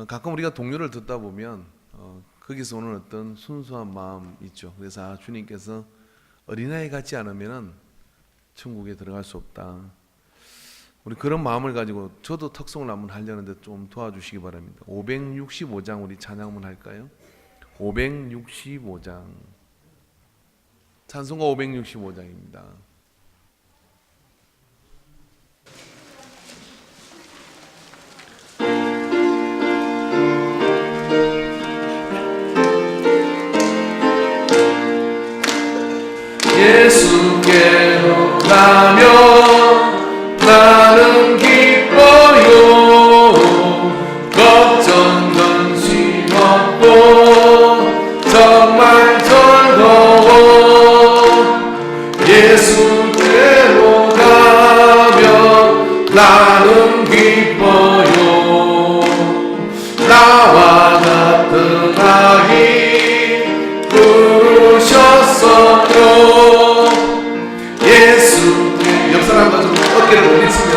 가끔 우리가 동료를 듣다 보면 거기서 오는 어떤 순수한 마음 있죠. 그래서 주님께서 어린아이 같지 않으면 천국에 들어갈 수 없다. 우리 그런 마음을 가지고 저도 특송을 한번 하려는데 좀 도와주시기 바랍니다. 565장 우리 찬양 한번 할까요? 565장 찬송가 565장입니다. 예수께로 가면 나는 기뻐요. 걱정 근심 없고 정말 즐거워. 예수께로 가면 나는 기뻐요. 나와 같은 아이 부르셨어요. 예수께 옆 사람과 좀 어깨를 부딪히며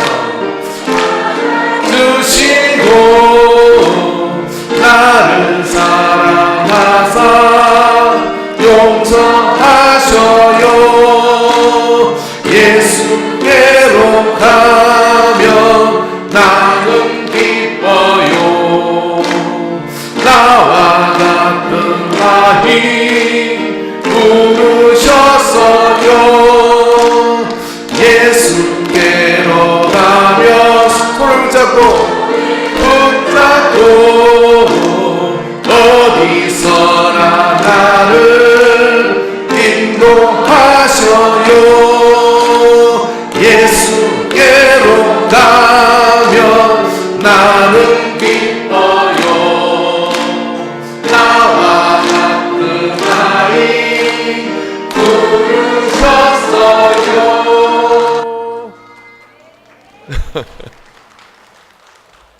주시고 나를 사랑하사 용서하셔요. 예수께로 가면 나는 기뻐요. 나와 같은 아이 부르셨어요. 예수께로 가며 손을 붙잡고 어디서나 나를 인도하셔요. 예수께로 가면 나는 기뻐요. 나와 같은 아이 부르셨어요.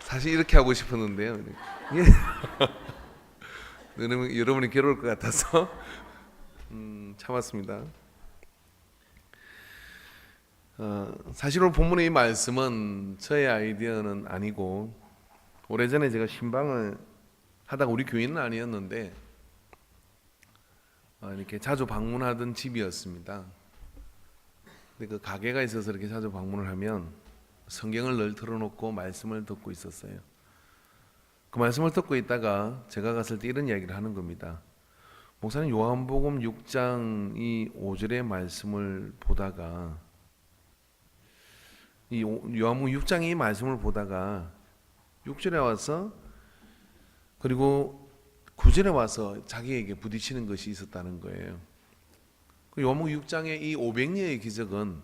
사실 이렇게 하고 싶었는데요. 여러분이 괴로울 것 같아서 참았습니다. 사실 오늘 본문의 이 말씀은 저의 아이디어는 아니고 오래전에 제가 신방을 하다가 우리 교인은 아니었는데 이렇게 자주 방문하던 집이었습니다. 근데 그 가게가 있어서 이렇게 자주 방문을 하면 성경을 늘 틀어놓고 말씀을 듣고 있었어요. 그 말씀을 듣고 있다가 제가 갔을 때 이런 이야기를 하는 겁니다. 목사님, 요한복음 6장 이 5절의 말씀을 보다가 이 요한복음 6장 이 말씀을 보다가 6절에 와서 그리고 9절에 와서 자기에게 부딪히는 것이 있었다는 거예요. 요한복음 6장의 이 500리의 기적은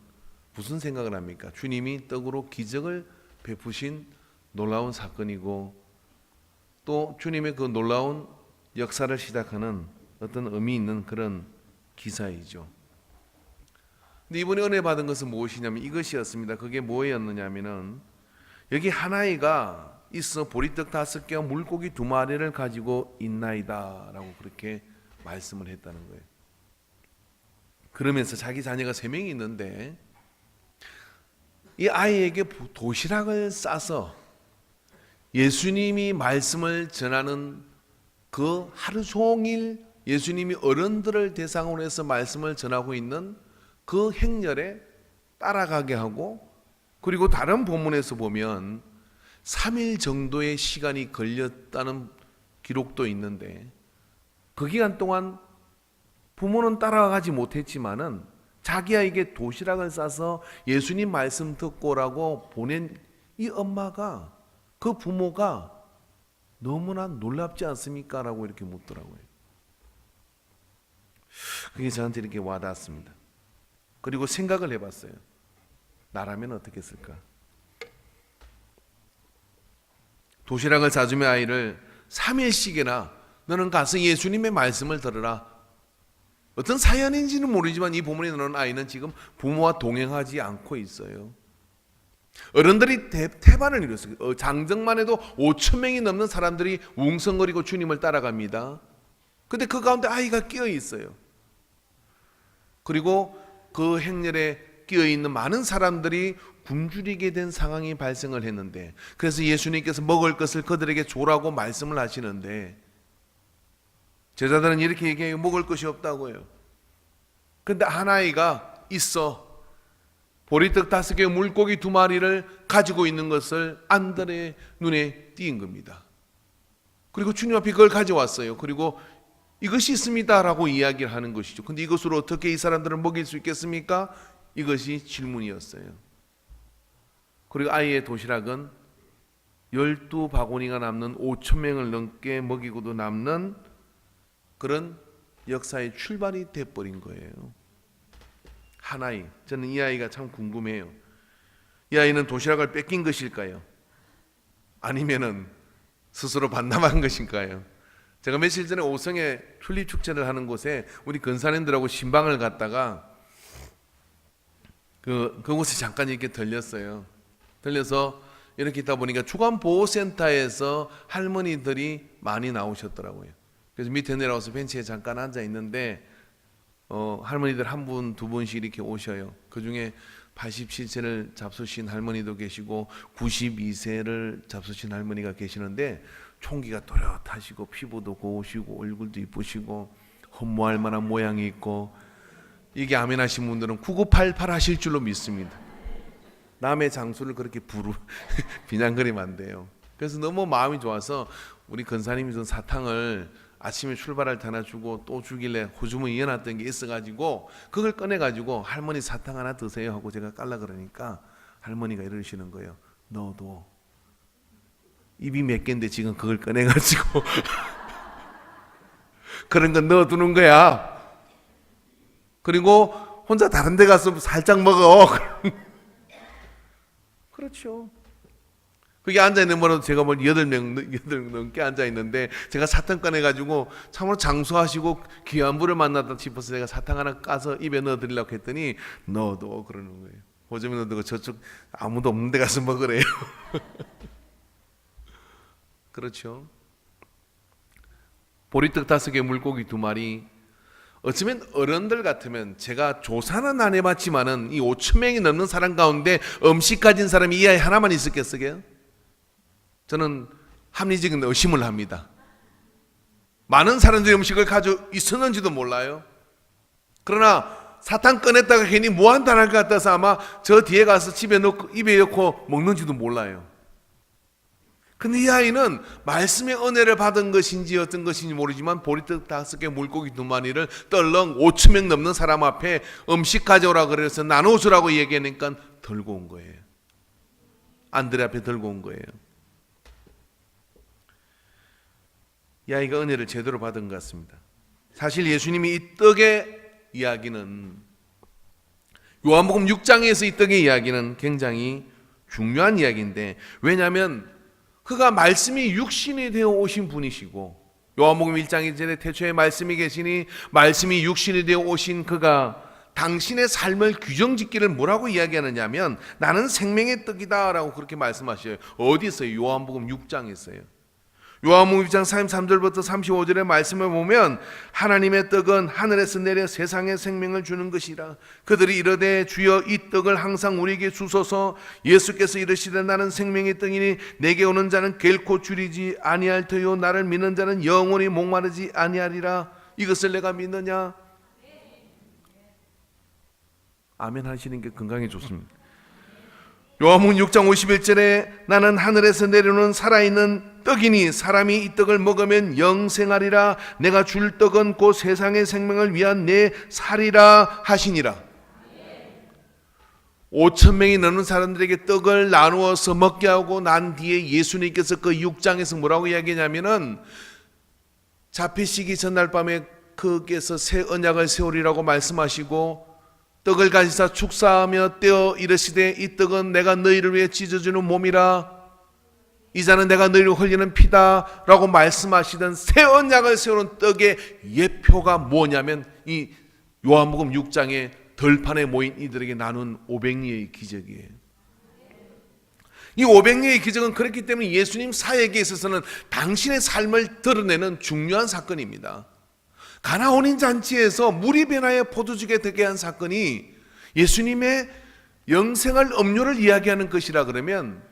무슨 생각을 합니까? 주님이 떡으로 기적을 베푸신 놀라운 사건이고 또 주님의 그 놀라운 역사를 시작하는 어떤 의미 있는 그런 기사이죠. 근데 이번에 은혜 받은 것은 무엇이냐면 이것이었습니다. 그게 뭐였느냐면은 여기 한 아이가 있어 보리떡 5개와 물고기 2마리를 가지고 있나이다 라고 그렇게 말씀을 했다는 거예요. 그러면서 자기 자녀가 3명이 있는데 이 아이에게 도시락을 싸서 예수님이 말씀을 전하는 그 하루 종일 예수님이 어른들을 대상으로 해서 말씀을 전하고 있는 그 행렬에 따라가게 하고 그리고 다른 본문에서 보면 3일 정도의 시간이 걸렸다는 기록도 있는데 그 기간 동안 부모는 따라가지 못했지만은 자기 아이에게 도시락을 싸서 예수님 말씀 듣고 오라고 보낸 이 엄마가 그 부모가 너무나 놀랍지 않습니까? 라고 이렇게 묻더라고요. 그게 저한테 이렇게 와닿았습니다. 그리고 생각을 해봤어요. 나라면 어떻게 했을까? 도시락을 싸주며 아이를 3일씩이나 너는 가서 예수님의 말씀을 들으라. 어떤 사연인지는 모르지만 이 본문에 나오는 아이는 지금 부모와 동행하지 않고 있어요. 어른들이 태반을 이뤘어요. 장정만 해도 5,000명이 넘는 사람들이 웅성거리고 주님을 따라갑니다. 근데 그 가운데 아이가 끼어 있어요. 그리고 그 행렬에 끼어 있는 많은 사람들이 굶주리게 된 상황이 발생을 했는데, 그래서 예수님께서 먹을 것을 그들에게 주라고 말씀을 하시는데, 제자들은 이렇게 얘기해요. 먹을 것이 없다고요. 그런데 한 아이가 있어. 보리떡 5개, 물고기 2마리를 가지고 있는 것을 안드레의 눈에 띈 겁니다. 그리고 주님 앞에 그걸 가져왔어요. 그리고 이것이 있습니다 라고 이야기를 하는 것이죠. 근데 이것으로 어떻게 이 사람들을 먹일 수 있겠습니까? 이것이 질문이었어요. 그리고 아이의 도시락은 12바구니가 남는 5,000명을 넘게 먹이고도 남는 그런 역사의 출발이 돼버린 거예요. 한 아이. 저는 이 아이가 참 궁금해요. 이 아이는 도시락을 뺏긴 것일까요? 아니면은 스스로 반납한 것인가요? 제가 며칠 전에 오성에 튤립 축제를 하는 곳에 우리 근사님들하고 신방을 갔다가 그곳에 잠깐 이렇게 들렸어요. 들려서 이렇게 있다 보니까 주간보호센터에서 할머니들이 많이 나오셨더라고요. 그래서 밑에 내려와서 벤치에 잠깐 앉아 있는데 할머니들 한 분, 2분씩 이렇게 오셔요. 그 중에 87세를 잡수신 할머니도 계시고 92세를 잡수신 할머니가 계시는데 총기가 또렷하시고 피부도 고우시고 얼굴도 이쁘시고 헌모할 만한 모양이 있고, 이게 아멘 하신 분들은 9988 하실 줄로 믿습니다. 남의 장수를 그렇게 비난거리면 안 돼요. 그래서 너무 마음이 좋아서 우리 근사님이 준 사탕을 아침에 출발할 때 하나 주고 또 주길래 호주머니 이어놨던 게 있어가지고 그걸 꺼내가지고 할머니 사탕 하나 드세요 하고 제가 깔라 그러니까 할머니가 이러시는 거예요. 너도 입이 몇 개인데 지금 그걸 꺼내가지고 그런 건 넣어두는 거야. 그리고 혼자 다른 데 가서 살짝 먹어. 그렇죠. 그게 앉아있는 거라도 제가 8명 넘게 앉아있는데 제가 사탕 꺼내가지고 참으로 장수하시고 귀한 분을 만났다 싶어서 제가 사탕 하나 까서 입에 넣어드리려고 했더니 너도 그러는 거예요. 호점이 너도 저쪽 아무도 없는 데 가서 먹으래요. 그렇죠. 보리떡 5개, 물고기 2마리. 어쩌면 어른들 같으면, 제가 조사는 안 해봤지만은 이 5,000명이 넘는 사람 가운데 음식 가진 사람이 이 아이 하나만 있었겠어요? 저는 합리적인 의심을 합니다. 많은 사람들이 음식을 가지고 있었는지도 몰라요. 그러나 사탕 꺼냈다가 괜히 무한단할 것 같아서 아마 저 뒤에 가서 집에 넣고 입에 넣고 먹는지도 몰라요. 근데 이 아이는 말씀의 은혜를 받은 것인지 어떤 것인지 모르지만 보리떡 5개, 물고기 2마리를 떨렁 5,000명 넘는 사람 앞에 음식 가져오라 그래서 나눠주라고 얘기하니까 들고 온 거예요. 안드레 앞에 들고 온 거예요. 이 아이가 은혜를 제대로 받은 것 같습니다. 사실 예수님이 이 떡의 이야기는, 요한복음 6장에서 이 떡의 이야기는 굉장히 중요한 이야기인데, 왜냐하면 그가 말씀이 육신이 되어 오신 분이시고, 요한복음 1장 1절에 태초에 말씀이 계시니 말씀이 육신이 되어 오신 그가 당신의 삶을 규정짓기를 뭐라고 이야기하느냐면 나는 생명의 떡이다 라고 그렇게 말씀하셔요. 어디 있어요? 요한복음 6장에 있어요. 요한복음 6장 33절부터 35절의 말씀을 보면 하나님의 떡은 하늘에서 내려 세상에 생명을 주는 것이라. 그들이 이르되 주여 이 떡을 항상 우리에게 주소서. 예수께서 이르시되 나는 생명의 떡이니 내게 오는 자는 결코 줄이지 아니할 터요 나를 믿는 자는 영원히 목마르지 아니하리라. 이것을 내가 믿느냐? 아멘 하시는 게 건강에 좋습니다. 요한복음 6장 51절에 나는 하늘에서 내려오는 살아있는 떡이니 사람이 이 떡을 먹으면 영생하리라. 내가 줄 떡은 곧 세상의 생명을 위한 내 살이라 하시니라. 5,000명이 넘는 사람들에게 떡을 나누어서 먹게 하고 난 뒤에 예수님께서 그 6장에서 뭐라고 이야기하냐면은 잡히시기 전날 밤에 그께서 새 언약을 세우리라고 말씀하시고 떡을 가지사 축사하며 떼어 이르시되 이 떡은 내가 너희를 위해 찢어주는 몸이라. 이 잔은 내가 너희를 흘리는 피다 라고 말씀하시던 새 언약을 세우는 떡의 예표가 뭐냐면 이 요한복음 6장의 들판에 모인 이들에게 나눈 500리의 기적이에요. 이 500리의 기적은 그렇기 때문에 예수님 사역에 있어서는 당신의 삶을 드러내는 중요한 사건입니다. 가나혼인 잔치에서 물이 변하여 포도주가 되게 한 사건이 예수님의 영생할 음료를 이야기하는 것이라 그러면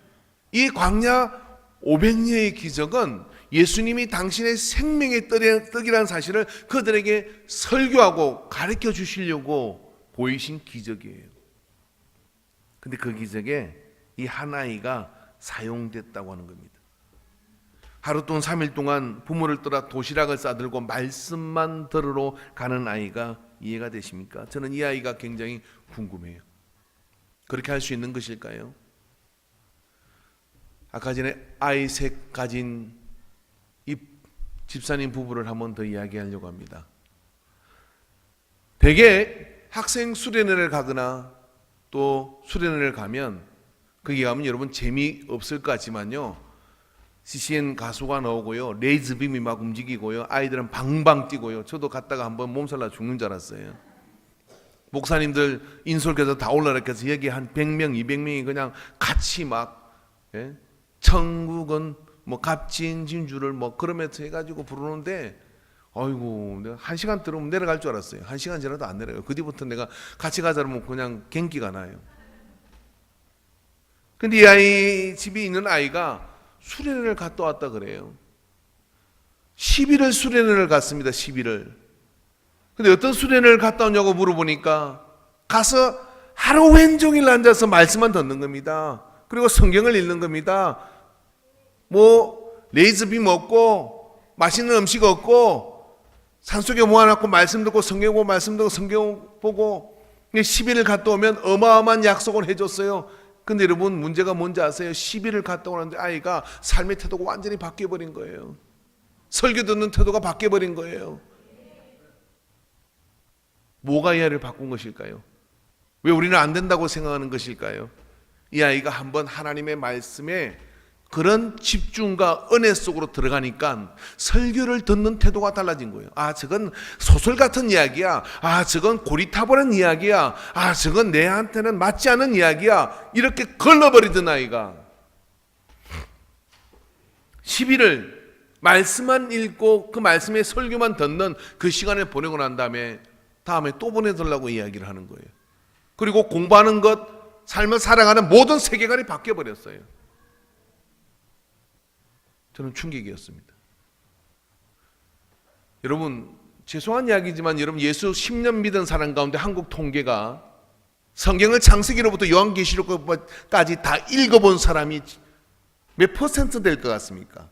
이 광야 500년의 기적은 예수님이 당신의 생명의 떡이라는 사실을 그들에게 설교하고 가르쳐 주시려고 보이신 기적이에요. 근데 그 기적에 이 한 아이가 사용됐다고 하는 겁니다. 하루 동안 3일 동안 부모를 떠나 도시락을 싸들고 말씀만 들으러 가는 아이가 이해가 되십니까? 저는 이 아이가 굉장히 궁금해요. 그렇게 할 수 있는 것일까요? 아까 전에 아이 셋 가진 이 집사님 부부를 한번 더 이야기하려고 합니다. 대개 학생 수련회를 가거나 또 수련회를 가면 거기 가면 여러분 재미없을 것 같지만요, CCN 가수가 나오고요, 레이즈빔이 막 움직이고요, 아이들은 방방 뛰고요. 저도 갔다가 한번 몸살나 죽는 줄 알았어요. 목사님들 인솔교에서 다 올라라 해서 여기 한 100명 200명이 그냥 같이 막 천국은 뭐 값진 진주를 뭐 그러면서 해가지고 부르는데, 아이고 내가 1시간 들으면 내려갈 줄 알았어요. 1시간 지나도 안 내려가요. 그 뒤부터 내가 같이 가자면 그냥 gen기가 나요. 근데 이 아이 집에 있는 아이가 수련회를 갔다 왔다 그래요. 11월 수련회를 갔습니다. 11월. 근데 어떤 수련회를 갔다 오냐고 물어보니까 가서 하루 왼종일 앉아서 말씀만 듣는 겁니다. 그리고 성경을 읽는 겁니다. 뭐 레이즈빔 먹고 맛있는 음식 없고 산속에 모아놓고 말씀 듣고 성경 보고 말씀 듣고 성경 보고 10일을 갔다 오면 어마어마한 약속을 해줬어요. 근데 여러분 문제가 뭔지 아세요? 10일을 갔다 오는데 아이가 삶의 태도가 완전히 바뀌어버린 거예요. 설교 듣는 태도가 바뀌어버린 거예요. 뭐가 이 아이를 바꾼 것일까요? 왜 우리는 안 된다고 생각하는 것일까요? 이 아이가 한번 하나님의 말씀에 그런 집중과 은혜 속으로 들어가니까 설교를 듣는 태도가 달라진 거예요. 아, 저건 소설 같은 이야기야. 아, 저건 고리타분한 이야기야. 아, 저건 내한테는 맞지 않은 이야기야. 이렇게 걸러버리던 아이가 11을 말씀만 읽고 그 말씀의 설교만 듣는 그 시간을 보내고 난 다음에 또 보내달라고 이야기를 하는 거예요. 그리고 공부하는 것, 삶을 살아가는 모든 세계관이 바뀌어버렸어요. 저는 충격이었습니다. 여러분, 죄송한 이야기지만 여러분 예수 10년 믿은 사람 가운데 한국 통계가 성경을 창세기로부터 요한계시록까지 다 읽어본 사람이 몇 퍼센트 될 것 같습니까?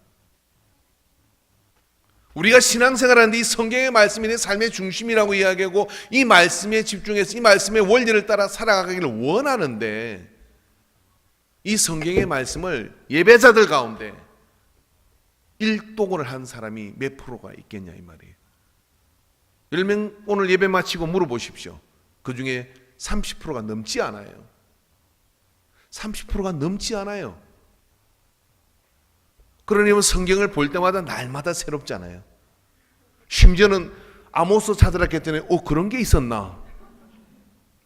우리가 신앙생활하는데 이 성경의 말씀이 내 삶의 중심이라고 이야기하고 이 말씀에 집중해서 이 말씀의 원리를 따라 살아가기를 원하는데 이 성경의 말씀을 예배자들 가운데 일독을 한 사람이 몇 프로가 있겠냐 이 말이에요. 10명 오늘 예배 마치고 물어보십시오. 그 중에 30%가 넘지 않아요. 30%가 넘지 않아요. 그러려면 성경을 볼 때마다 날마다 새롭잖아요. 심지어는 아모스 찾으라 했더니 그런 게 있었나?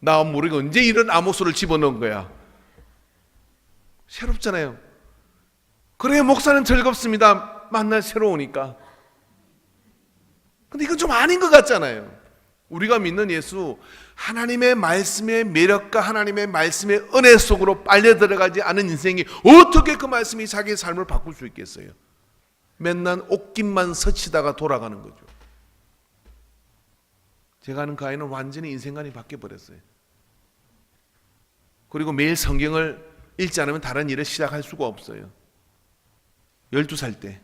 나 모르게 언제 이런 아모스를 집어넣은 거야? 새롭잖아요. 그래야 목사는 즐겁습니다. 만날 새로우니까. 근데 이건 좀 아닌 것 같잖아요. 우리가 믿는 예수, 하나님의 말씀의 매력과 하나님의 말씀의 은혜 속으로 빨려 들어가지 않은 인생이 어떻게 그 말씀이 자기의 삶을 바꿀 수 있겠어요? 맨날 옷깃만 스치다가 돌아가는 거죠. 제가 아는 그 아이는 완전히 인생관이 바뀌어버렸어요. 그리고 매일 성경을 읽지 않으면 다른 일을 시작할 수가 없어요. 12살 때.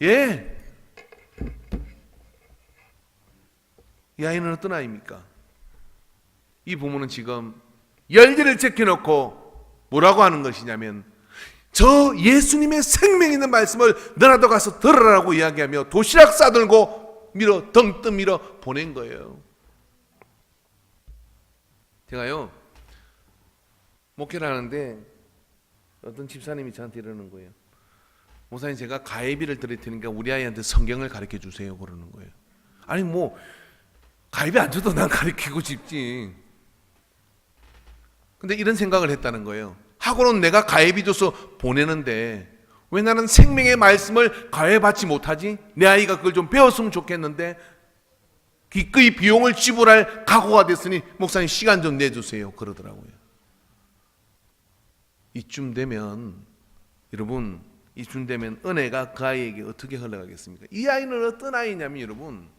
예. 이 아이는 어떤 아이입니까? 이 부모는 지금 열기를 제껴놓고 뭐라고 하는 것이냐면 저 예수님의 생명 있는 말씀을 너라도 가서 들으라고 이야기하며 도시락 싸들고 덩뜬 밀어 보낸 거예요. 제가요 목회를 하는데 어떤 집사님이 저한테 이러는 거예요. 목사님, 제가 가해비를 드릴 테니까 우리 아이한테 성경을 가르쳐 주세요 그러는 거예요. 아니 뭐 가입이 안 줘도 난 가르치고 싶지. 근데 이런 생각을 했다는 거예요. 학원은 내가 가입이 줘서 보내는데 왜 나는 생명의 말씀을 가해받지 못하지? 내 아이가 그걸 좀 배웠으면 좋겠는데 기꺼이 비용을 지불할 각오가 됐으니 목사님 시간 좀 내주세요 그러더라고요. 이쯤 되면 여러분, 이쯤 되면 은혜가 그 아이에게 어떻게 흘러가겠습니까? 이 아이는 어떤 아이냐면 여러분,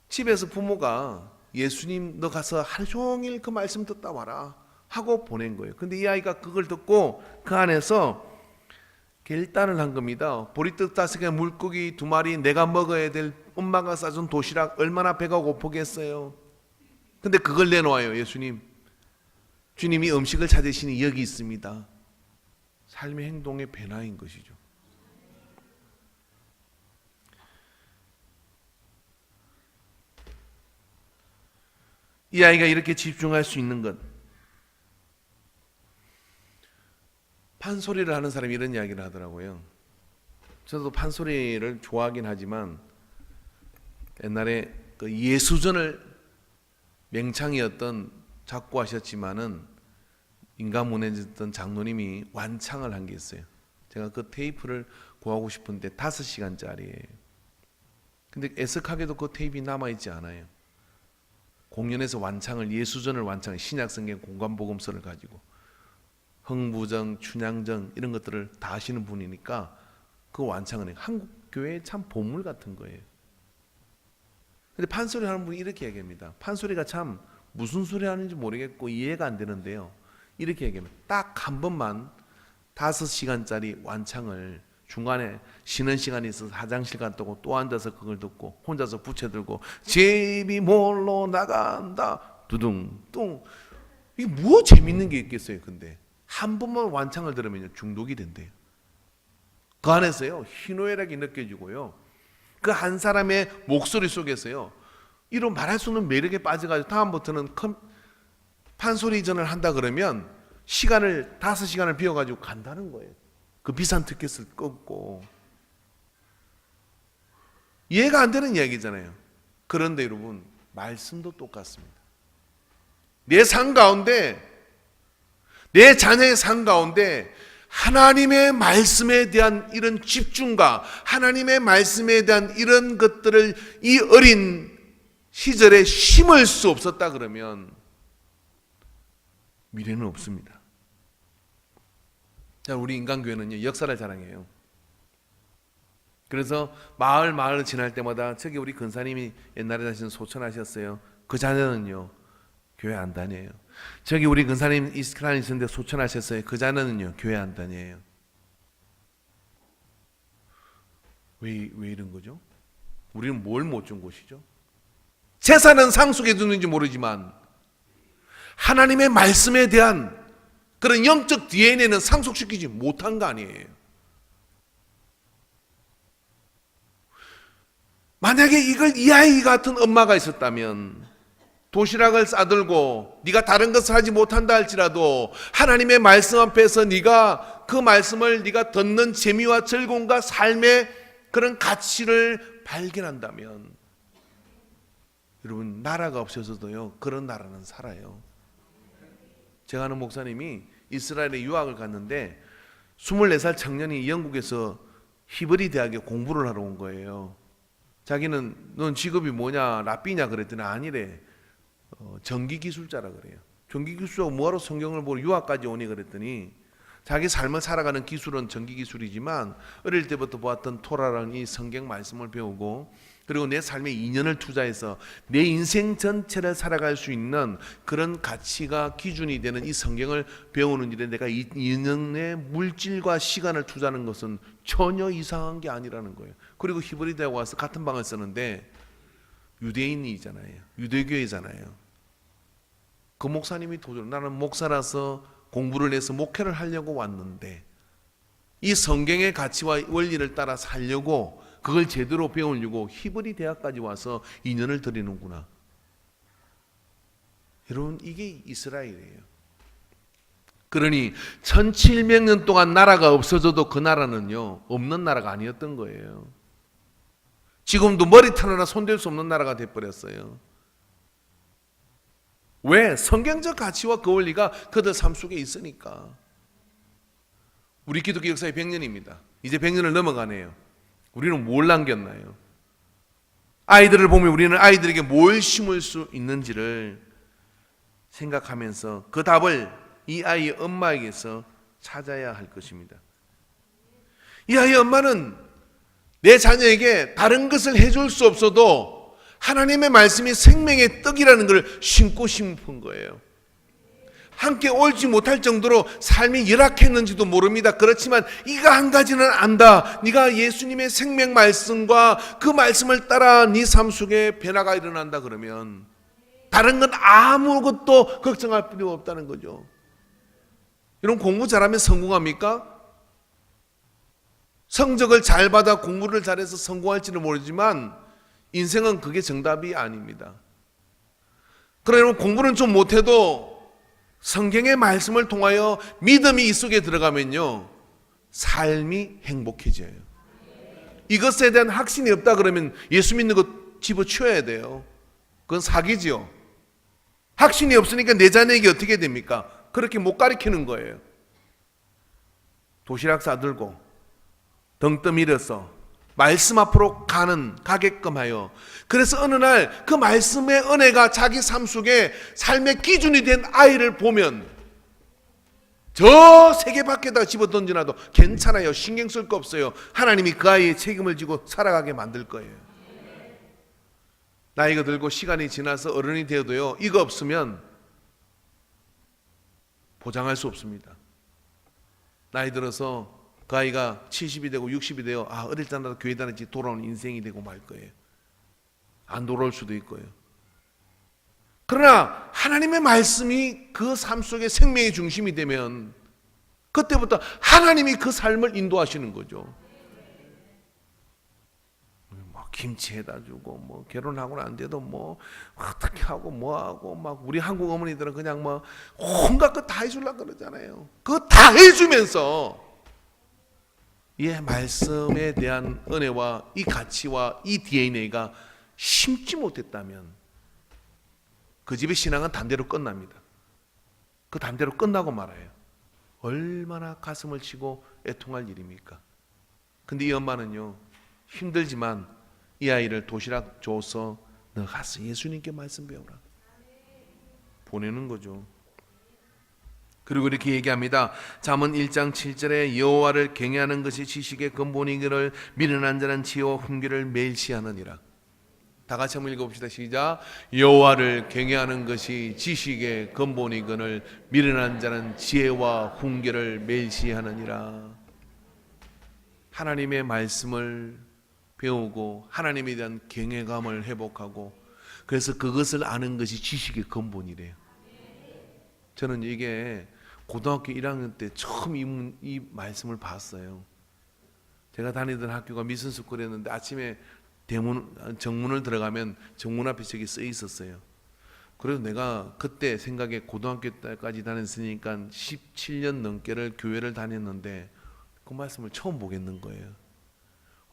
집에서 부모가 예수님 너 가서 하루 종일 그 말씀 듣다 와라 하고 보낸 거예요. 근데 이 아이가 그걸 듣고 그 안에서 결단을 한 겁니다. 보리떡 5개, 물고기 2마리, 내가 먹어야 될 엄마가 싸준 도시락, 얼마나 배가 고프겠어요. 근데 그걸 내놓아요. 예수님, 주님이 음식을 찾으시니 여기 있습니다. 삶의 행동의 변화인 것이죠. 이 아이가 이렇게 집중할 수 있는 것, 판소리를 하는 사람이 이런 이야기를 하더라고요. 저도 판소리를 좋아하긴 하지만 옛날에 그 예수전을 맹창이었던 작고하셨지만은 인간문화였던 장로님이 완창을 한 게 있어요. 제가 그 테이프를 구하고 싶은데 5시간짜리예요. 근데 애석하게도 그 테이프가 남아있지 않아요. 공연에서 완창을, 예수전을 완창을, 신약성경 공관복음서를 가지고 흥부정, 춘향전 이런 것들을 다 하시는 분이니까 그 완창은 한국 교회의 참 보물 같은 거예요. 근데 판소리 하는 분이 이렇게 얘기합니다. 판소리가 참 무슨 소리 하는지 모르겠고 이해가 안 되는데요. 이렇게 얘기합니다. 딱 한 번만 5시간짜리 완창을 중간에 쉬는 시간이 있어서 화장실 갔다 오고 또 앉아서 그걸 듣고 혼자서 부채 들고 제비 몰러 나간다 두둥 이게 뭐 재밌는 게 있겠어요. 근데 한 번만 완창을 들으면 중독이 된대요. 그 안에서요 희노애락이 느껴지고요, 그 한 사람의 목소리 속에서요 이런 말할 수 없는 매력에 빠져가지고 다음부터는 판소리전을 한다 그러면 시간을 5시간을 비워가지고 간다는 거예요. 그 비싼 티켓을 끊고. 이해가 안 되는 이야기잖아요. 그런데 여러분, 말씀도 똑같습니다. 내 삶 가운데, 내 자녀의 삶 가운데 하나님의 말씀에 대한 이런 집중과 하나님의 말씀에 대한 이런 것들을 이 어린 시절에 심을 수 없었다 그러면 미래는 없습니다. 자, 우리 인간교회는요 역사를 자랑해요. 그래서 마을을 지날 때마다 저기 우리 근사님이 옛날에 다신 소천하셨어요. 그 자녀는요 교회 안 다녀요. 저기 우리 근사님 이스크란에 있었는데 소천하셨어요. 그 자녀는요 교회 안 다녀요. 왜 이런 거죠? 우리는 뭘 못 준 것이죠? 재산은 상속해 주는지 모르지만 하나님의 말씀에 대한 그런 영적 DNA는 상속시키지 못한 거 아니에요. 만약에 이걸 이 아이 같은 엄마가 있었다면 도시락을 싸들고 네가 다른 것을 하지 못한다 할지라도 하나님의 말씀 앞에서 네가 그 말씀을 네가 듣는 재미와 즐거움과 삶의 그런 가치를 발견한다면 여러분 나라가 없어서도요 그런 나라는 살아요. 제가 아는 목사님이 이스라엘에 유학을 갔는데 24살 청년이 영국에서 히브리 대학에 공부를 하러 온 거예요. 자기는 넌 직업이 뭐냐 랍비냐 그랬더니 아니래. 전기기술자라 그래요. 전기기술자가 뭐하러 성경을 보러 유학까지 오니 그랬더니 자기 삶을 살아가는 기술은 전기기술이지만 어릴 때부터 보았던 토라라는 이 성경 말씀을 배우고 그리고 내 삶에 2년을 투자해서 내 인생 전체를 살아갈 수 있는 그런 가치가 기준이 되는 이 성경을 배우는 일에 내가 2년의 물질과 시간을 투자하는 것은 전혀 이상한 게 아니라는 거예요. 그리고 히브리 대학 와서 같은 방을 쓰는데 유대인이잖아요. 유대교회잖아요. 그 목사님이 도저히 나는 목사라서 공부를 해서 목회를 하려고 왔는데 이 성경의 가치와 원리를 따라 살려고 그걸 제대로 배우려고 히브리 대학까지 와서 2년을 들이는구나. 여러분 이게 이스라엘이에요. 그러니 1700년 동안 나라가 없어져도 그 나라는요 없는 나라가 아니었던 거예요. 지금도 머리털 하나 손댈 수 없는 나라가 돼버렸어요. 왜? 성경적 가치와 그 원리가 그들 삶 속에 있으니까. 우리 기독교 역사의 100년입니다. 이제 100년을 넘어가네요. 우리는 뭘 남겼나요? 아이들을 보면 우리는 아이들에게 뭘 심을 수 있는지를 생각하면서 그 답을 이 아이의 엄마에게서 찾아야 할 것입니다. 이 아이의 엄마는 내 자녀에게 다른 것을 해줄 수 없어도 하나님의 말씀이 생명의 떡이라는 걸 심고 싶은 거예요. 함께 옳지 못할 정도로 삶이 열악했는지도 모릅니다. 그렇지만 이거 한 가지는 안다. 네가 예수님의 생명 말씀과 그 말씀을 따라 네 삶 속에 변화가 일어난다 그러면 다른 건 아무것도 걱정할 필요 없다는 거죠. 여러분, 공부 잘하면 성공합니까? 성적을 잘 받아 공부를 잘해서 성공할지는 모르지만 인생은 그게 정답이 아닙니다. 그러나 여러분, 공부는 좀 못해도 성경의 말씀을 통하여 믿음이 이 속에 들어가면요, 삶이 행복해져요. 이것에 대한 확신이 없다 그러면 예수 믿는 거 집어치워야 돼요. 그건 사기지요. 확신이 없으니까 내 자녀에게 어떻게 됩니까? 그렇게 못 가르치는 거예요. 도시락 싸들고 등 떠밀어서 말씀 앞으로 가게끔 하여, 그래서 어느 날 그 말씀의 은혜가 자기 삶 속에 삶의 기준이 된 아이를 보면 저 세계 밖에다 집어 던져놔도 괜찮아요. 신경 쓸 거 없어요. 하나님이 그 아이의 책임을 지고 살아가게 만들 거예요. 나이가 들고 시간이 지나서 어른이 되어도요, 이거 없으면 보장할 수 없습니다. 나이 들어서 그 아이가 70이 되고 60이 되어 어릴 때마다 교회 다니지 돌아오는 인생이 되고 말 거예요. 안 돌아올 수도 있고요. 그러나 하나님의 말씀이 그 삶 속에 생명의 중심이 되면 그때부터 하나님이 그 삶을 인도하시는 거죠. 뭐 김치 해다 주고 뭐 결혼하고는 안 돼도 뭐 어떻게 하고 뭐 하고 막 우리 한국 어머니들은 그냥 뭐 온갖 것 다 해주려고 그러잖아요. 그거 다 해주면서 이 말씀에 대한 은혜와 이 가치와 이 DNA가 심지 못했다면 그 집의 신앙은 단대로 끝납니다. 그 단대로 끝나고 말아요. 얼마나 가슴을 치고 애통할 일입니까? 근데 이 엄마는요, 힘들지만 이 아이를 도시락 줘서 너 가서 예수님께 말씀 배우라 보내는 거죠. 그리고 이렇게 얘기합니다. 잠언 1장 7절에 여호와를 경외하는 것이 지식의 근본이기를 미련한 자는 지혜와 훈계를 멸시하느니라. 다 같이 한번 읽어봅시다. 시작. 여호와를 경외하는 것이 지식의 근본이거늘 미련한 자는 지혜와 훈계를 멸시하느니라. 하나님의 말씀을 배우고 하나님에 대한 경외감을 회복하고, 그래서 그것을 아는 것이 지식의 근본이래요. 저는 이게 고등학교 1학년 때 처음 이 말씀을 봤어요. 제가 다니던 학교가 미션스쿨이었는데 아침에 정문을 들어가면 정문 앞에 저기 써 있었어요. 그래서 내가 그때 생각에 고등학교 때까지 다녔으니까 17년 넘게를 교회를 다녔는데 그 말씀을 처음 보겠는 거예요.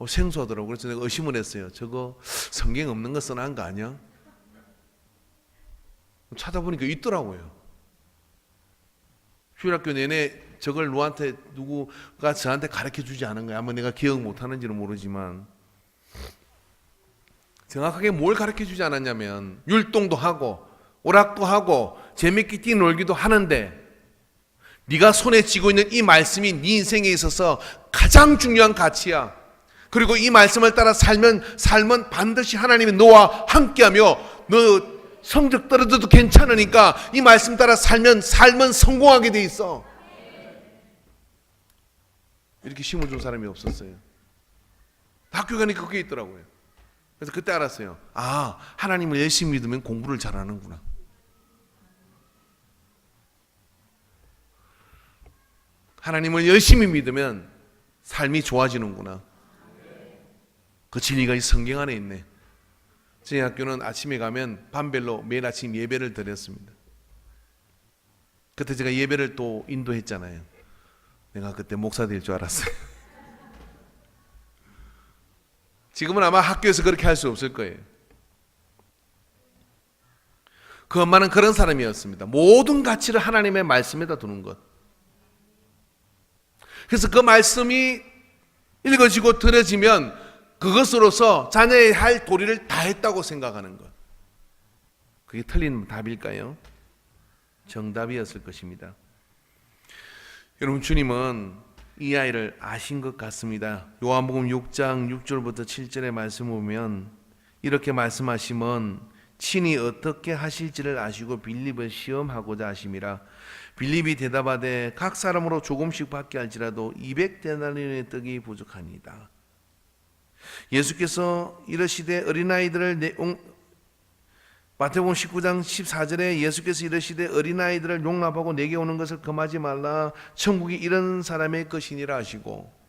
생소하더라고요. 그래서 내가 의심을 했어요. 저거 성경 없는 거 써놓은 거 아니야? 찾아보니까 있더라고요. 휴일학교 내내 저걸 누구가 저한테 가르쳐 주지 않은 거야. 아마 내가 기억 못 하는지는 모르지만 정확하게 뭘 가르쳐 주지 않았냐면 율동도 하고 오락도 하고 재밌게 뛰놀기도 하는데 네가 손에 쥐고 있는 이 말씀이 네 인생에 있어서 가장 중요한 가치야. 그리고 이 말씀을 따라 삶은 반드시 하나님이 너와 함께하며 너 성적 떨어져도 괜찮으니까 이 말씀 따라 삶은 성공하게 돼 있어. 이렇게 심어준 사람이 없었어요. 학교 가니까 그게 있더라고요. 그래서 그때 알았어요. 하나님을 열심히 믿으면 공부를 잘하는구나. 하나님을 열심히 믿으면 삶이 좋아지는구나. 그 진리가 이 성경 안에 있네. 저희 학교는 아침에 가면 반별로 매일 아침 예배를 드렸습니다. 그때 제가 예배를 또 인도했잖아요. 내가 그때 목사 될 줄 알았어요. 지금은 아마 학교에서 그렇게 할 수 없을 거예요. 그 엄마는 그런 사람이었습니다. 모든 가치를 하나님의 말씀에다 두는 것. 그래서 그 말씀이 읽어지고 들어지면 그것으로서 자녀의 할 도리를 다 했다고 생각하는 것. 그게 틀린 답일까요? 정답이었을 것입니다. 여러분, 주님은 이 아이를 아신 것 같습니다. 요한복음 6장 6절부터 7절의 말씀 보면 이렇게 말씀하시면 친히 어떻게 하실지를 아시고 빌립을 시험하고자 하심이라. 빌립이 대답하되 각 사람으로 조금씩 받게 할지라도 200데나리온의 떡이 부족하니이다. 예수께서 이르시되 어린아이들을 마태복음 19장 14절에 예수께서 이르시되 어린아이들을 용납하고 내게 오는 것을 금하지 말라. 천국이 이런 사람의 것이니라 하시고.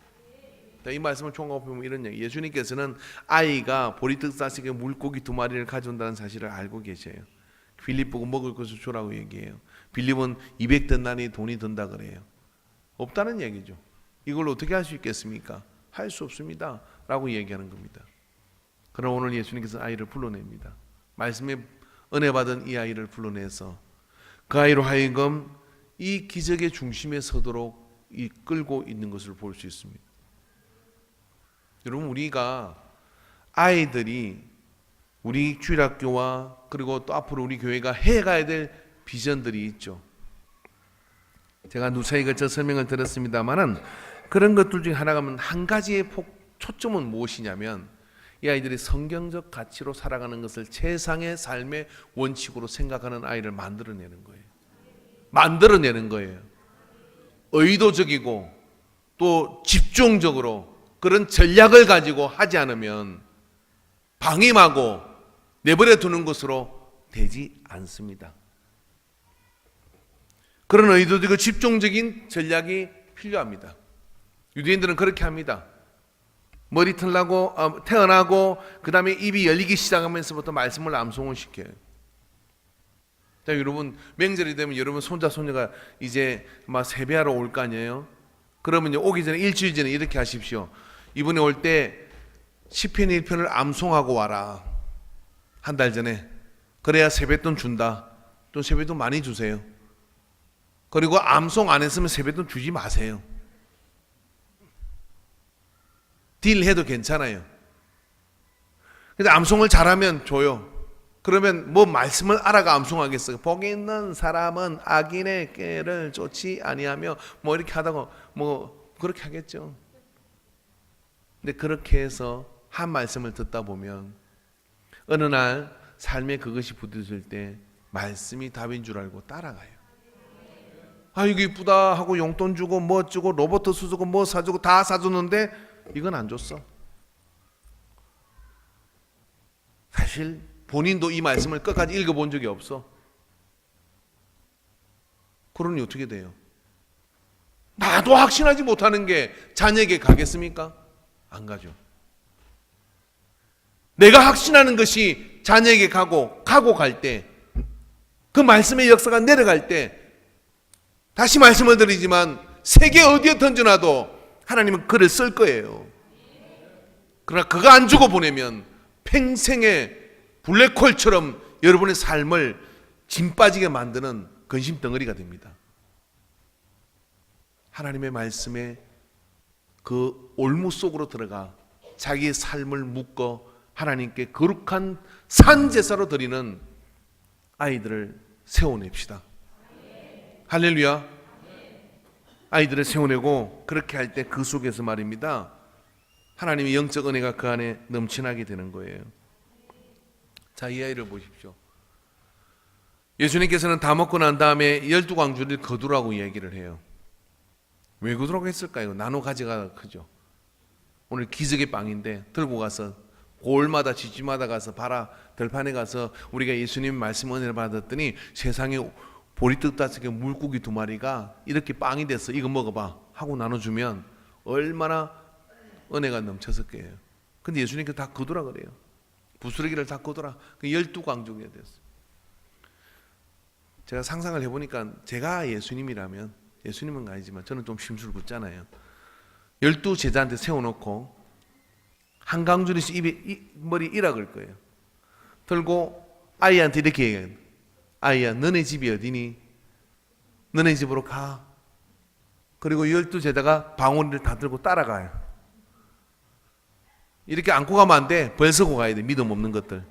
이 말씀을 종합해보면 이런 얘기. 예수님께서는 아이가 보리떡 5개 물고기 2마리를 가져온다는 사실을 알고 계셔요. 빌립 보고 먹을 것을 주라고 얘기해요. 빌립은 200데나리 돈이 든다 그래요. 없다는 얘기죠. 이걸 어떻게 할 수 있겠습니까? 할 수 없습니다 라고 얘기하는 겁니다. 그러나 오늘 예수님께서 아이를 불러냅니다. 말씀에 은혜 받은 이 아이를 불러내서 그 아이로 하여금 이 기적의 중심에 서도록 이끌고 있는 것을 볼 수 있습니다. 여러분, 우리가 아이들이 우리 주일학교와 그리고 또 앞으로 우리 교회가 해가야 될 비전들이 있죠. 제가 누차히 걸쳐 설명을 드렸습니다만은 그런 것들 중에 하나가 한 가지의 초점은 무엇이냐면 이 아이들이 성경적 가치로 살아가는 것을 최상의 삶의 원칙으로 생각하는 아이를 만들어내는 거예요. 만들어내는 거예요. 의도적이고 또 집중적으로 그런 전략을 가지고 하지 않으면 방임하고 내버려 두는 것으로 되지 않습니다. 그런 의도적이고 집중적인 전략이 필요합니다. 유대인들은 그렇게 합니다. 머리털 나고 태어나고 그 다음에 입이 열리기 시작하면서부터 말씀을 암송을 시켜요. 자, 여러분, 명절이 되면 여러분 손자 손녀가 이제 막 세배하러 올 거 아니에요. 그러면 오기 전에 일주일 전에 이렇게 하십시오. 이번에 올 때 시편 1편을 암송하고 와라. 한 달 전에. 그래야 세뱃돈 준다. 또 세뱃돈 많이 주세요. 그리고 암송 안 했으면 세뱃돈 주지 마세요. 딜해도 괜찮아요. 근데 암송을 잘하면 줘요. 그러면 뭐 말씀을 알아가 암송하겠어요. 복이 있는 사람은 악인의 꾀를 쫓지 아니하며 뭐 이렇게 하다가 뭐 그렇게 하겠죠. 근데 그렇게 해서 한 말씀을 듣다 보면 어느 날 삶에 그것이 부딪힐 때 말씀이 답인 줄 알고 따라가요. 아, 이거 이쁘다 하고 용돈 주고 뭐 주고 로봇 수주고 뭐 사주고 다 사줬는데 이건 안 줬어. 사실 본인도 이 말씀을 끝까지 읽어본 적이 없어. 그러니 어떻게 돼요? 나도 확신하지 못하는 게 자녀에게 가겠습니까? 안 가죠. 내가 확신하는 것이 자녀에게 가고 갈 때, 그 말씀의 역사가 내려갈 때, 다시 말씀을 드리지만 세계 어디에 던져놔도 하나님은 글을 쓸 거예요. 그러나 그거 안 주고 보내면 평생의 블랙홀처럼 여러분의 삶을 짐 빠지게 만드는 근심 덩어리가 됩니다. 하나님의 말씀에 그 올무 속으로 들어가 자기의 삶을 묶어 하나님께 거룩한 산제사로 드리는 아이들을 세워냅시다. 할렐루야. 아이들을 세워내고 그렇게 할 때 그 속에서 말입니다, 하나님의 영적 은혜가 그 안에 넘쳐나게 되는 거예요. 자, 이 아이를 보십시오. 예수님께서는 다 먹고 난 다음에 12광주를 거두라고 얘기를 해요. 왜 거두라고 했을까요? 나눠 가져가 크죠. 오늘 기적의 빵인데 들고 가서 골마다 집집마다 가서 봐라, 들판에 가서 우리가 예수님 말씀 은혜를 받았더니 세상에 보리떡 5개 물고기 2마리가 이렇게 빵이 됐어, 이거 먹어봐 하고 나눠주면 얼마나 은혜가 넘쳤을 거예요. 근데 예수님께서 다 거두라 그래요. 부스러기를 다 거두라. 12광주가 됐어요. 제가 상상을 해보니까 제가 예수님이라면, 예수님은 아니지만 저는 좀 심술 붙잖아요. 12제자한테 세워놓고 한 강줄에서 입에 머리 이락을 거예요. 들고 아이한테 이렇게 얘기해요. 아이야, 너네 집이 어디니? 너네 집으로 가. 그리고 12제자가 방울이를 다 들고 따라가요. 이렇게 안고 가면 안 돼. 벌서고 가야 돼. 믿음 없는 것들.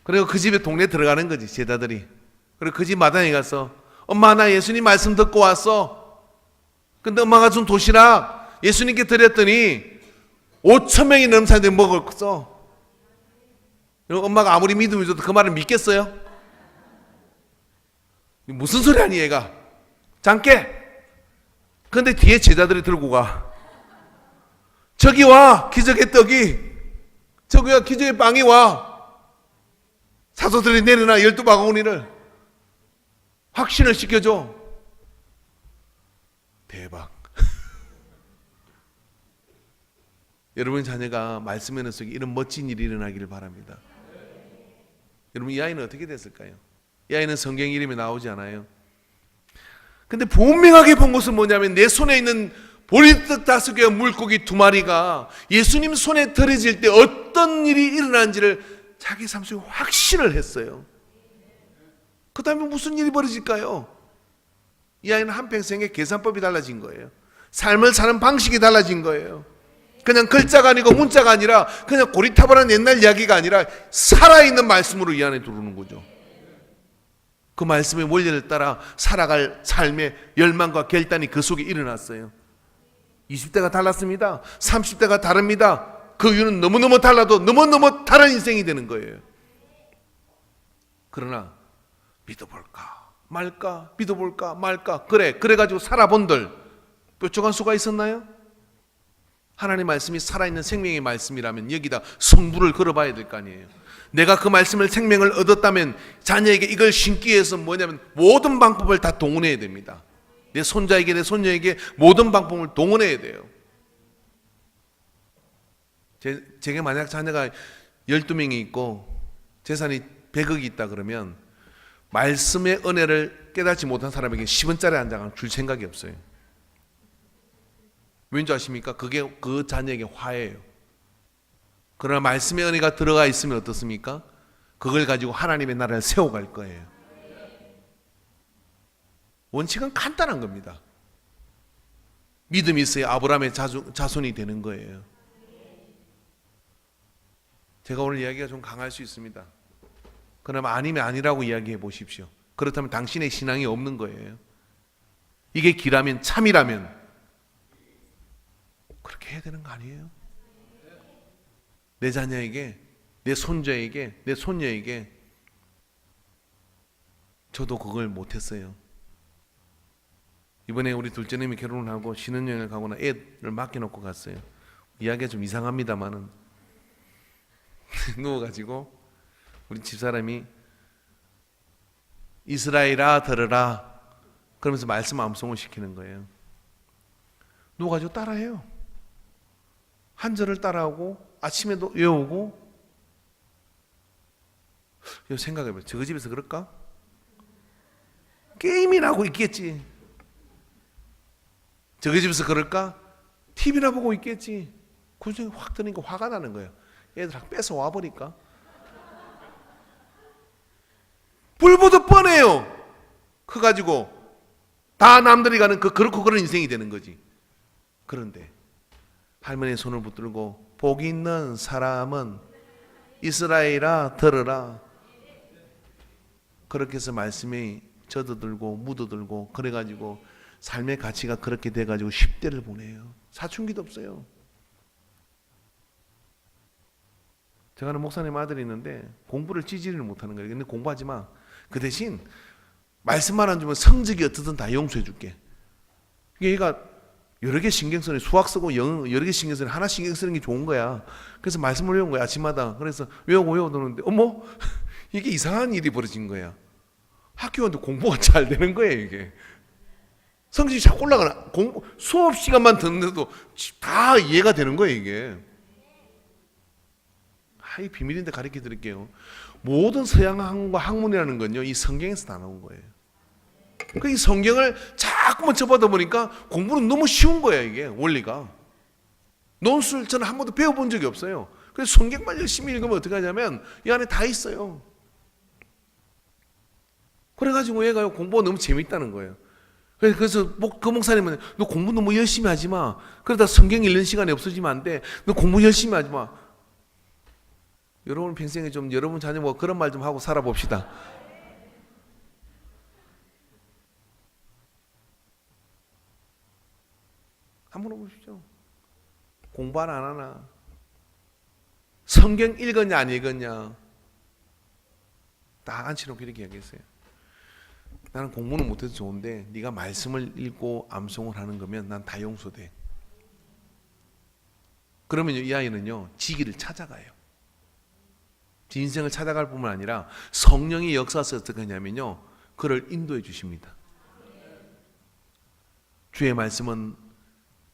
그리고 그 집에 동네 들어가는 거지, 제자들이. 그리고 그 집 마당에 가서 엄마, 나 예수님 말씀 듣고 왔어. 근데 엄마가 준 도시락 예수님께 드렸더니 5,000명이 넘는 사람들이 먹었어. 엄마가 아무리 믿음이 줘도 그 말을 믿겠어요? 무슨 소리 아니 얘가. 잠깨. 근데 뒤에 제자들이 들고 가. 저기 와, 기적의 떡이. 저기 와, 기적의 빵이 와. 사도들이 내려놔 12바구니를. 확신을 시켜줘. 대박. 여러분 자녀가 말씀 은혜 속에 이런 멋진 일이 일어나기를 바랍니다. 여러분 이 아이는 어떻게 됐을까요? 이 아이는 성경 이름이 나오지 않아요. 근데 분명하게 본 것은 뭐냐면 내 손에 있는 보리떡 5개와 물고기 2마리가 예수님 손에 들어질 때 어떤 일이 일어난지를 자기 삶 속에 확신을 했어요. 그 다음에 무슨 일이 벌어질까요? 이 아이는 한평생의 계산법이 달라진 거예요. 삶을 사는 방식이 달라진 거예요. 그냥 글자가 아니고 문자가 아니라 그냥 고리타분한 옛날 이야기가 아니라 살아있는 말씀으로 이 안에 들어오는 거죠. 그 말씀의 원리를 따라 살아갈 삶의 열망과 결단이 그 속에 일어났어요. 20대가 달랐습니다. 30대가 다릅니다. 그 이유는 너무너무 달라도 너무너무 다른 인생이 되는 거예요. 그러나 믿어볼까 말까, 믿어볼까 말까, 그래가지고 살아본들 뾰족한 수가 있었나요? 하나님 말씀이 살아있는 생명의 말씀이라면 여기다 성부를 걸어봐야 될 거 아니에요. 내가 그 말씀을 생명을 얻었다면 자녀에게 이걸 심기 위해서 뭐냐면 모든 방법을 다 동원해야 됩니다. 내 손자에게 내 손녀에게 모든 방법을 동원해야 돼요. 제게 만약 자녀가 12명이 있고 재산이 100억이 있다 그러면 말씀의 은혜를 깨닫지 못한 사람에게 10원짜리 한 장을 줄 생각이 없어요. 왠지 아십니까? 그게 그 자녀에게 화예요. 그러나 말씀의 은혜가 들어가 있으면 어떻습니까? 그걸 가지고 하나님의 나라를 세워갈 거예요. 원칙은 간단한 겁니다. 믿음이 있어야 아브라함의 자손이 되는 거예요. 제가 오늘 이야기가 좀 강할 수 있습니다. 그러나 아니면 아니라고 이야기해 보십시오. 그렇다면 당신의 신앙이 없는 거예요. 이게 기라면 참이라면 그렇게 해야 되는 거 아니에요? 내 자녀에게, 내 손자에게, 내 손녀에게 저도 그걸 못했어요. 이번에 우리 둘째님이 결혼을 하고 신혼여행을 가거나 애를 맡겨놓고 갔어요. 이야기가 좀 이상합니다만은 누워가지고 우리 집사람이 이스라엘아 들으라 그러면서 말씀 암송을 시키는 거예요. 누워가지고 따라해요. 한 절을 따라하고 아침에도 외우고. 생각해봐요. 저거 집에서 그럴까? 게임이나 하고 있겠지. 저거 집에서 그럴까? TV나 보고 있겠지. 그 생각이 확 드니까 화가 나는 거예요. 애들 뺏어 와버릴까? 불보듯 뻔해요. 커가지고 다 남들이 가는 그렇고 그런 인생이 되는 거지. 그런데 할머니의 손을 붙들고 복이 있는 사람은 이스라엘아 들으라. 그렇게 해서 말씀이 젖어들고 묻어들고 그래가지고 삶의 가치가 그렇게 돼가지고 10대를 보내요. 사춘기도 없어요. 제가 아는 목사님 아들이 있는데 공부를 찌질을 못하는 거예요. 근데 공부하지 마. 그 대신 말씀만 안 주면 성적이 어떻든 다 용서해 줄게. 얘가 여러 개 신경 쓰는, 수학 쓰고 영어 여러 개 신경 쓰는, 하나 신경 쓰는 게 좋은 거야. 그래서 말씀을 외운 거야, 아침마다. 그래서 외우는데 어머 이게 이상한 일이 벌어진 거야. 학교 왔는데 공부가 잘 되는 거예요. 이게 성적이 자꾸 올라가나. 수업 시간만 듣는데도 다 이해가 되는 거예요. 이게 이 비밀인데 가르쳐 드릴게요. 모든 서양학과 학문이라는 건요, 이 성경에서 다 나온 거예요. 그 이 성경을 자꾸만 접하다 보니까 공부는 너무 쉬운 거야. 이게 원리가. 논술 저는 한 번도 배워본 적이 없어요. 그래서 성경만 열심히 읽으면 어떻게 하냐면 이 안에 다 있어요. 그래가지고 얘가 공부가 너무 재밌다는 거예요. 그래서 그 목사님은 너 공부 너무 열심히 하지 마. 그러다 성경 읽는 시간이 없어지면 안 돼. 너 공부 열심히 하지 마. 여러분 평생에 좀 여러분 자녀 뭐 그런 말 좀 하고 살아봅시다. 한번 물어보십시오. 공부 안 하나? 성경 읽었냐 안 읽었냐? 딱 앉혀놓고 이렇게 얘기했어요. 나는 공부는 못해도 좋은데 네가 말씀을 읽고 암송을 하는 거면 난 다 용서돼. 그러면 이 아이는요 지기를 찾아가요. 지 인생을 찾아갈 뿐만 아니라 성령의 역사에서 어떻게 하냐면요 그를 인도해 주십니다. 주의 말씀은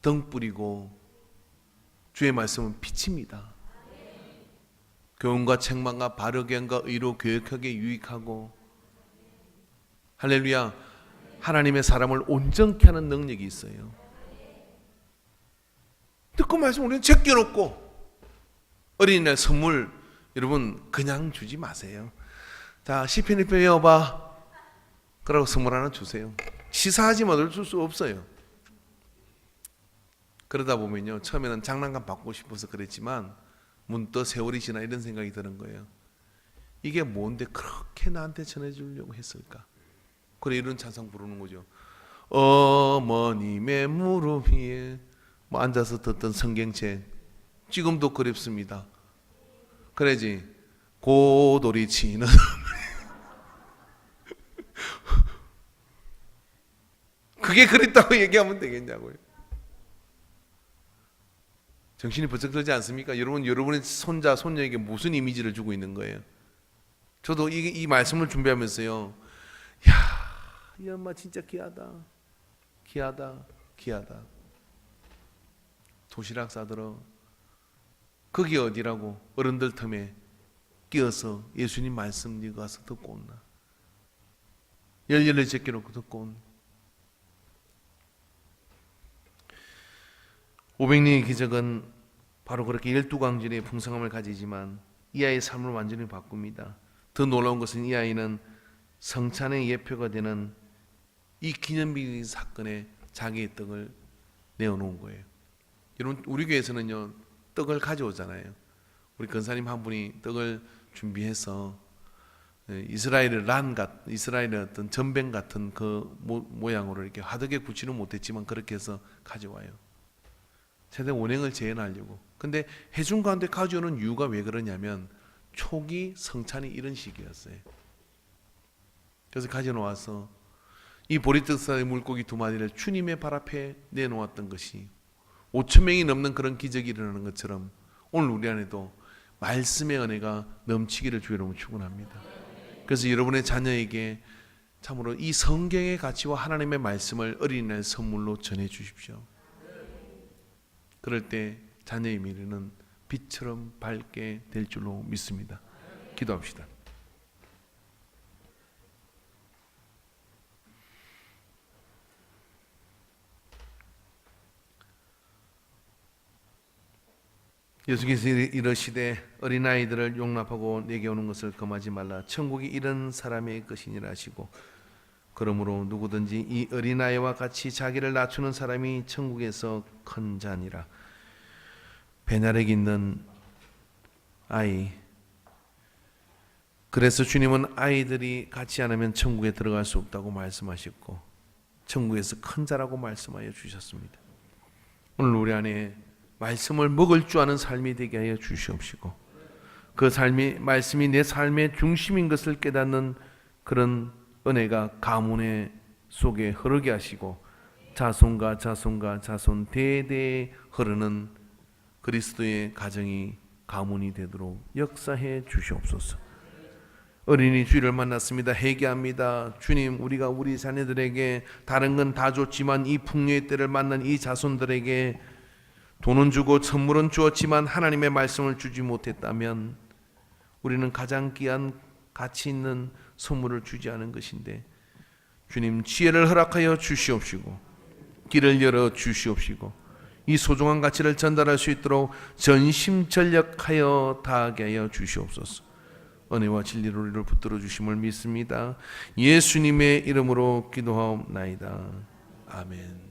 등불이고 주의 말씀은 빛입니다. 교훈과 책망과 바르게함과 의로 교육하게 유익하고 할렐루야 하나님의 사람을 온전케 하는 능력이 있어요. 듣고 말씀 우리는 제껴놓고 어린이날 선물 여러분 그냥 주지 마세요. 자 시편 1편 외워봐. 그러고 선물 하나 주세요. 시사하지 못할 수 없어요. 그러다 보면요 처음에는 장난감 받고 싶어서 그랬지만 문득 세월이 지나 이런 생각이 드는 거예요. 이게 뭔데 그렇게 나한테 전해주려고 했을까? 그래 이런 찬송 부르는 거죠. 어머님의 무릎 위에 뭐 앉아서 듣던 성경책 지금도 그립습니다. 그래지 고돌이 치는 그게 그립다고 얘기하면 되겠냐고요. 정신이 번쩍 들지 않습니까? 여러분의 손자, 손녀에게 무슨 이미지를 주고 있는 거예요? 저도 이 말씀을 준비하면서요. 야, 이 엄마 진짜 귀하다. 귀하다. 귀하다. 도시락 싸들어. 거기 어디라고 어른들 틈에 끼어서 예수님 말씀 네가 가서 듣고 온나. 열렬히 제껴놓고 듣고 온. 500년의 기적은 바로 그렇게 12광절의 풍성함을 가지지만 이 아이의 삶을 완전히 바꿉니다. 더 놀라운 것은 이 아이는 성찬의 예표가 되는 이 기념비 사건에 자기의 떡을 내어놓은 거예요. 여러분 우리 교회에서는요 떡을 가져오잖아요. 우리 권사님 한 분이 떡을 준비해서 이스라엘의 이스라엘의 어떤 전병 같은 그 모양으로 이렇게 화덕에 굳지는 못했지만 그렇게 해서 가져와요. 세대 원행을 재현하려고. 근데 해중 가운데 가져오는 이유가 왜 그러냐면 초기 성찬이 이런 식이었어요. 그래서 가져놓아서 이 보리떡사의 물고기 2마리를 주님의 발 앞에 내놓았던 것이 5,000명이 넘는 그런 기적이 일어나는 것처럼 오늘 우리 안에도 말씀의 은혜가 넘치기를 주의 이름으로 축원합니다. 그래서 여러분의 자녀에게 참으로 이 성경의 가치와 하나님의 말씀을 어린이날 선물로 전해 주십시오. 그럴 때 자녀의 미래는 빛처럼 밝게 될 줄로 믿습니다. 기도합시다. 예수께서 이르시되 어린아이들을 용납하고 내게 오는 것을 금하지 말라. 천국이 이런 사람의 것이니라 하시고 그러므로 누구든지 이 어린아이와 같이 자기를 낮추는 사람이 천국에서 큰 자니라. 배나력 있는 아이. 그래서 주님은 아이들이 같이 안 하면 천국에 들어갈 수 없다고 말씀하셨고 천국에서 큰 자라고 말씀하여 주셨습니다. 오늘 우리 안에 말씀을 먹을 줄 아는 삶이 되게 하여 주시옵시고 그 삶이 말씀이 내 삶의 중심인 것을 깨닫는 그런 은혜가 가문 속에 흐르게 하시고 자손과 자손과 자손 대대에 흐르는 그리스도의 가정이 가문이 되도록 역사해 주시옵소서. 어린이 주일을 만났습니다. 회개합니다. 주님, 우리가 우리 자녀들에게 다른 건 다 줬지만 이 풍요의 때를 만난 이 자손들에게 돈은 주고 선물은 주었지만 하나님의 말씀을 주지 못했다면 우리는 가장 귀한 가치 있는 선물을 주지 않은 것인데 주님 지혜를 허락하여 주시옵시고 길을 열어 주시옵시고 이 소중한 가치를 전달할 수 있도록 전심전력하여 다하게 하여 주시옵소서. 은혜와 진리로 우리를 붙들어 주심을 믿습니다. 예수님의 이름으로 기도하옵나이다. 아멘.